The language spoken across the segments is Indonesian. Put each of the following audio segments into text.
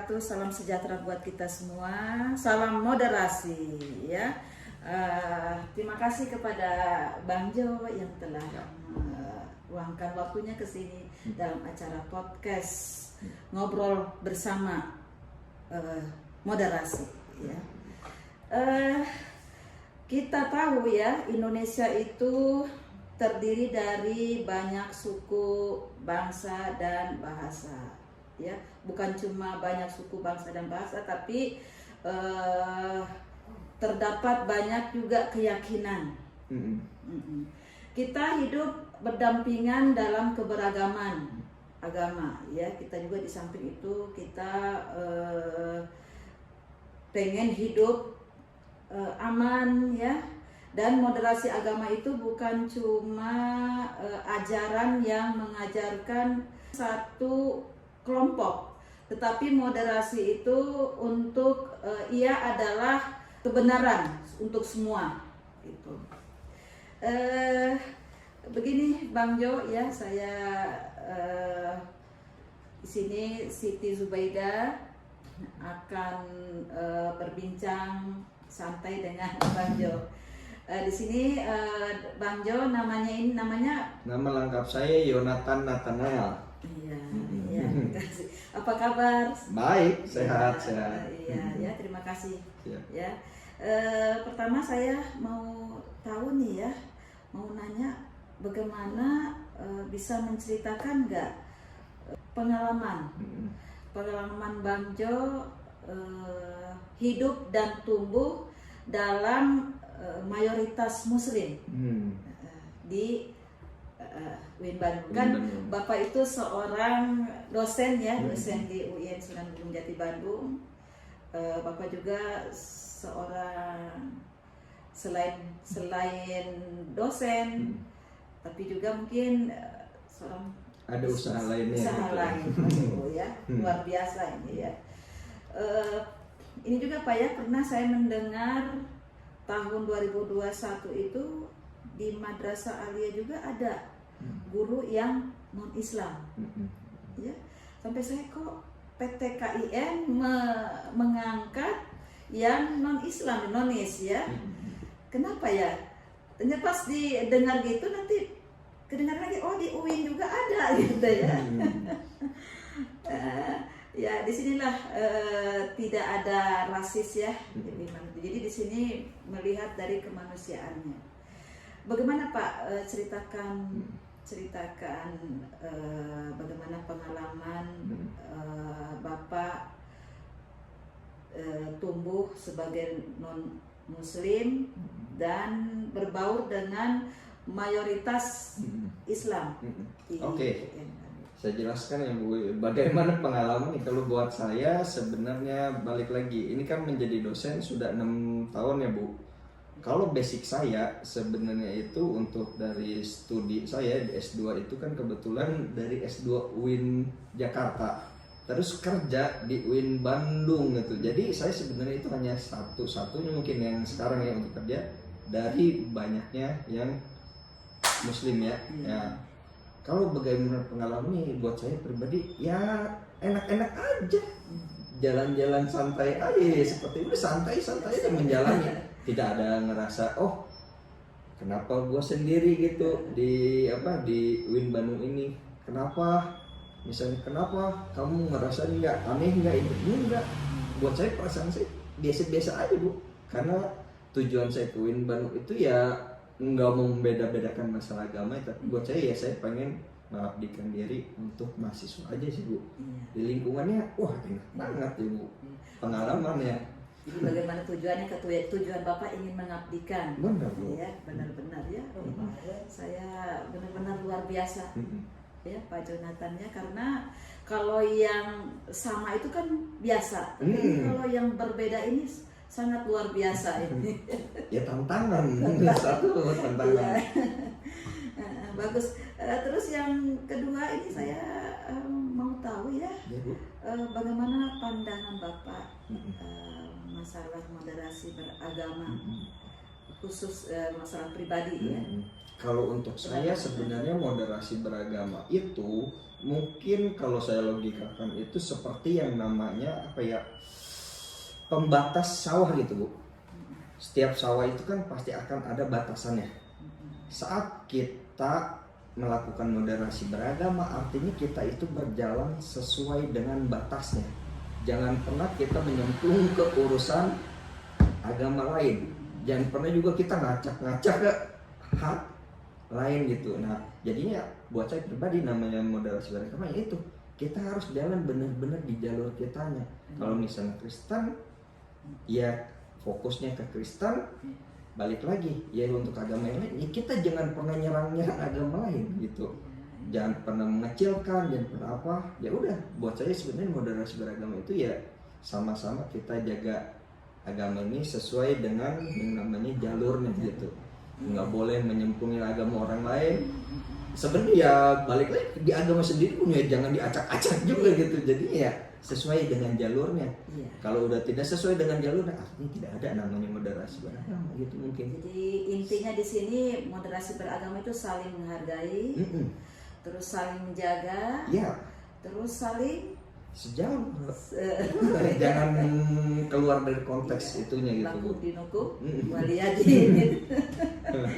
wabarakatuh. Salam sejahtera buat kita semua. Salam moderasi ya. Terima kasih kepada Bang Jo yang telah meluangkan waktunya ke sini dalam acara podcast ngobrol bersama moderasi ya. Kita tahu ya, Indonesia itu terdiri dari banyak suku, bangsa, dan bahasa. Ya, bukan cuma banyak suku, bangsa, dan bahasa, tapi terdapat banyak juga keyakinan. Kita hidup berdampingan dalam keberagaman agama. Ya, kita juga di samping itu kita pengen hidup aman ya. Dan moderasi agama itu bukan cuma ajaran yang mengajarkan satu kelompok, tetapi moderasi itu untuk ia adalah kebenaran untuk semua. Gitu. Begini Bang Jo ya, saya di sini Siti Zubaida akan berbincang santai dengan Bang Jo. Di sini Bang Jo namanya nama lengkap saya Yonatan Nathanael. Iya, terima kasih. Apa kabar? Baik, sehat. Iya, terima kasih. Ya. Ya, pertama saya mau tahu nih ya, mau nanya bagaimana bisa menceritakan nggak pengalaman Bang Jo hidup dan tumbuh dalam mayoritas Muslim di UIN Bandung. Kan Bapak itu seorang dosen ya, dosen di UIN Sunan Gunung Jati Bandung. Bapak juga seorang selain dosen, tapi juga mungkin seorang ada usaha lainnya. Ya, luar biasa ini ya. Ini juga Pak ya, pernah saya mendengar tahun 2021 itu di Madrasah Aliyah juga ada guru yang non-Islam. Ya, sampai saya kok PT KIN mengangkat yang non-Islam, nonis ya. Kenapa ya? Ternyata pas didengar gitu nanti kedengar lagi, oh di UIN juga ada gitu ya. Ya disinilah tidak ada rasis ya. Jadi di sini melihat dari kemanusiaannya. Bagaimana Pak ceritakan bagaimana pengalaman Bapak tumbuh sebagai non Muslim dan berbaur dengan mayoritas Islam. Oke. Saya jelaskan ya Bu, bagaimana pengalaman nih. Kalau buat saya sebenarnya balik lagi, ini kan menjadi dosen sudah 6 tahun ya Bu. Kalau basic saya sebenarnya itu untuk dari studi saya di S2 itu kan kebetulan dari S2 UIN Jakarta, terus kerja di UIN Bandung gitu. Jadi saya sebenarnya itu hanya satu-satunya mungkin yang sekarang yang untuk kerja dari banyaknya yang Muslim ya. Ya. Kalau bagaimana pengalaman nih buat saya pribadi ya enak-enak aja, jalan-jalan santai aja seperti itu, santai aja menjalani, tidak ada ngerasa oh kenapa gua sendiri gitu di UIN Bandung ini, kenapa misalnya kenapa kamu ngerasa nggak aneh nggak ini enggak, buat saya perasaan saya biasa-biasa aja Bu, karena tujuan saya ke UIN Bandung itu ya nggak mau membeda-bedakan masalah agama, tapi buat saya ya saya pengen mengabdikan diri untuk mahasiswa aja sih Bu. Di lingkungannya wah enak banget ya Bu pengalamannya. Jadi bagaimana tujuannya, tujuan Bapak ingin mengabdikan. Benar Bu. Ya, benar-benar ya. Saya benar-benar luar biasa ya Pak Jonathan ya, karena kalau yang sama itu kan biasa, tapi kalau yang berbeda ini sangat luar biasa ini. Ya tantangan, satu tantangan. Ya. Bagus. Terus yang kedua ini saya mau tahu ya, bagaimana pandangan Bapak masalah moderasi beragama. khusus masalah pribadi ya. Kalau untuk saya sebenarnya moderasi beragama itu mungkin kalau saya logikakan itu seperti yang namanya apa ya, pembatas sawah gitu Bu. Setiap sawah itu kan pasti akan ada batasannya. Saat kita melakukan moderasi beragama artinya kita itu berjalan sesuai dengan batasnya. Jangan pernah kita menyemplung ke urusan agama lain. Jangan pernah juga kita ngacak-ngacak ke hak lain gitu. Nah jadinya buat saya pribadi namanya moderasi beragama ya itu kita harus jalan benar-benar di jalur kitanya. Kalau misalnya Kristen ya fokusnya ke Kristen, balik lagi ya untuk agama yang lain ya kita jangan pernah nyerang-nyerang agama lain gitu, jangan pernah mengecilkan, jangan pernah apa. Ya udah buat saya sebenarnya moderasi beragama itu ya sama-sama kita jaga agama ini sesuai dengan yang namanya jalurnya gitu. Nggak boleh menyemplungin agama orang lain. Sebenarnya ya balik lagi di agama sendiri pun ya jangan diacak-acak juga gitu. Jadi ya sesuai dengan jalurnya. Kalau udah tidak sesuai dengan jalurnya, artinya tidak ada namanya moderasi beragama gitu mungkin. Jadi intinya di sini moderasi beragama itu saling menghargai, terus saling menjaga, terus saling sejauh jangan keluar dari konteks itunya gitu. Laku dinuku, waliyadi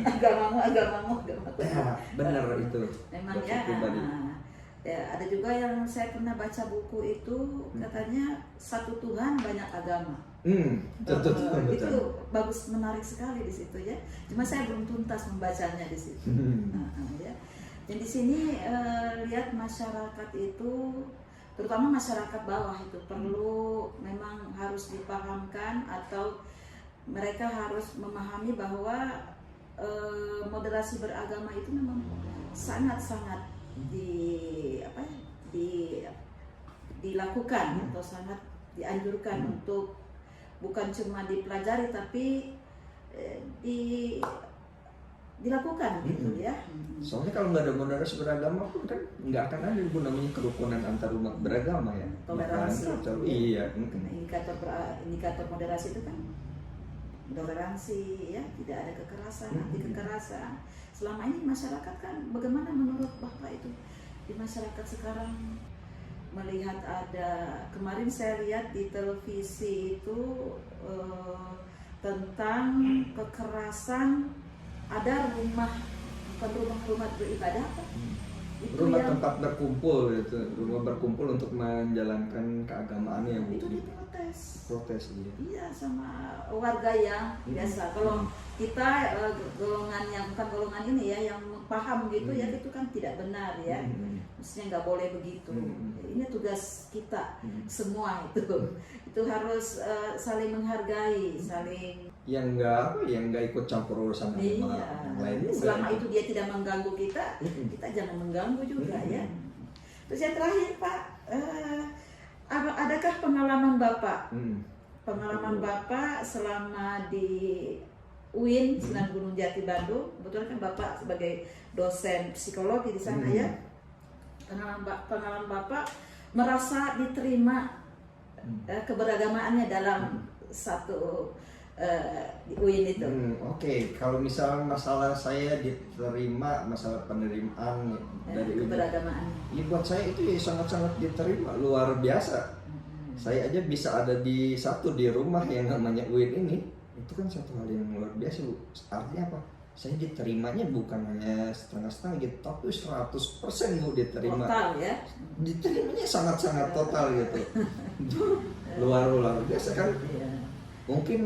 agamamu. Ya, benar itu. Memang ya, ada juga yang saya pernah baca buku itu katanya satu Tuhan banyak agama. Betul. Itu bagus, menarik sekali di situ ya. Cuma saya belum tuntas membacanya di situ. Ya. Dan di sini lihat masyarakat itu, terutama masyarakat bawah itu perlu memang harus dipahamkan atau mereka harus memahami bahwa moderasi beragama itu memang sangat-sangat dilakukan atau sangat dianjurkan untuk bukan cuma dipelajari tapi dilakukan gitu ya. Soalnya kalau nggak ada moderasi beragama pun kan nggak akan ada namanya kerukunan antar umat beragama ya. Toleransi. Iya. Indikator moderasi itu kan toleransi ya, tidak ada kekerasan, anti kekerasan. Selama ini masyarakat kan bagaimana menurut Bapak itu di masyarakat sekarang melihat ada, kemarin saya lihat di televisi itu tentang kekerasan, ada bukan rumah beribadah apa? Rumah tempat berkumpul gitu, rumah berkumpul untuk menjalankan keagamaannya Bu. Itu diprotes. Iya, sama warga yang biasa. Kalau kita golongan yang bukan golongan ini ya, yang paham gitu ya, itu kan tidak benar ya. Mestinya nggak boleh begitu. Ini tugas kita semua itu. Itu harus saling menghargai, saling yang nggak ikut campur urusan agama yang lain. Selama itu dia tidak mengganggu kita, kita jangan mengganggu juga ya. Terus yang terakhir Pak, adakah pengalaman Bapak? Pengalaman Bapak selama di UIN Sunan Gunung Jati Bandung, kebetulan kan Bapak sebagai dosen psikologi di sana ya. Pengalaman Bapak merasa diterima keberagamaannya dalam satu di UIN itu. Oke. Kalau misalnya masalah saya diterima, masalah penerimaan dari keberagamaan, ya buat saya itu ya sangat-sangat diterima, luar biasa. Saya aja bisa ada di rumah yang namanya UIN ini, itu kan satu hal yang luar biasa Bu. Artinya apa? Saya diterimanya bukan hanya setengah-setengah gitu, tapi 100% Bu diterima. Total ya? Diterimanya sangat-sangat total gitu. luar biasa kan? Mungkin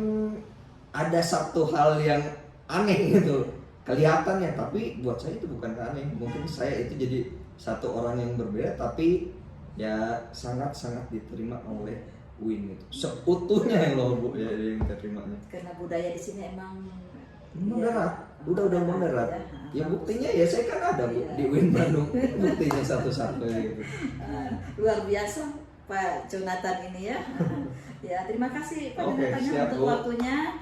ada satu hal yang aneh gitu kelihatannya, tapi buat saya itu bukan aneh. Mungkin saya itu jadi satu orang yang berbeda, tapi ya sangat-sangat diterima oleh UIN itu seutuhnya yang loh Bu ya, yang diterimanya. Karena budaya di sini emang moderat, udah moderat. Ya buktinya ya saya kan ada Bu di UIN Bandung, buktinya satu-satu gitu. Luar biasa Pak Jonathan ini ya. Ya, terima kasih Pak Jonathan untuk waktunya.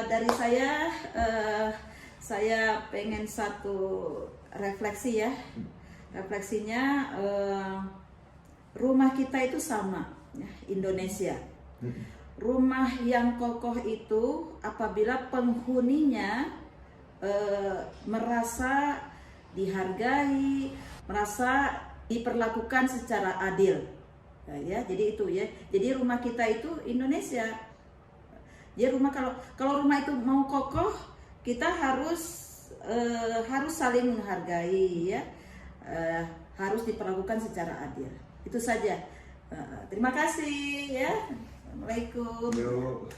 Dari saya pengen satu refleksi ya. Refleksinya rumah kita itu sama ya, Indonesia. rumah yang kokoh itu apabila penghuninya merasa dihargai, merasa diperlakukan secara adil. Nah, ya, jadi itu ya. Jadi rumah kita itu Indonesia. Jadi rumah kalau rumah itu mau kokoh, kita harus saling menghargai ya. Harus diperlakukan secara adil. Itu saja. Terima kasih ya. Assalamualaikum. Yuk.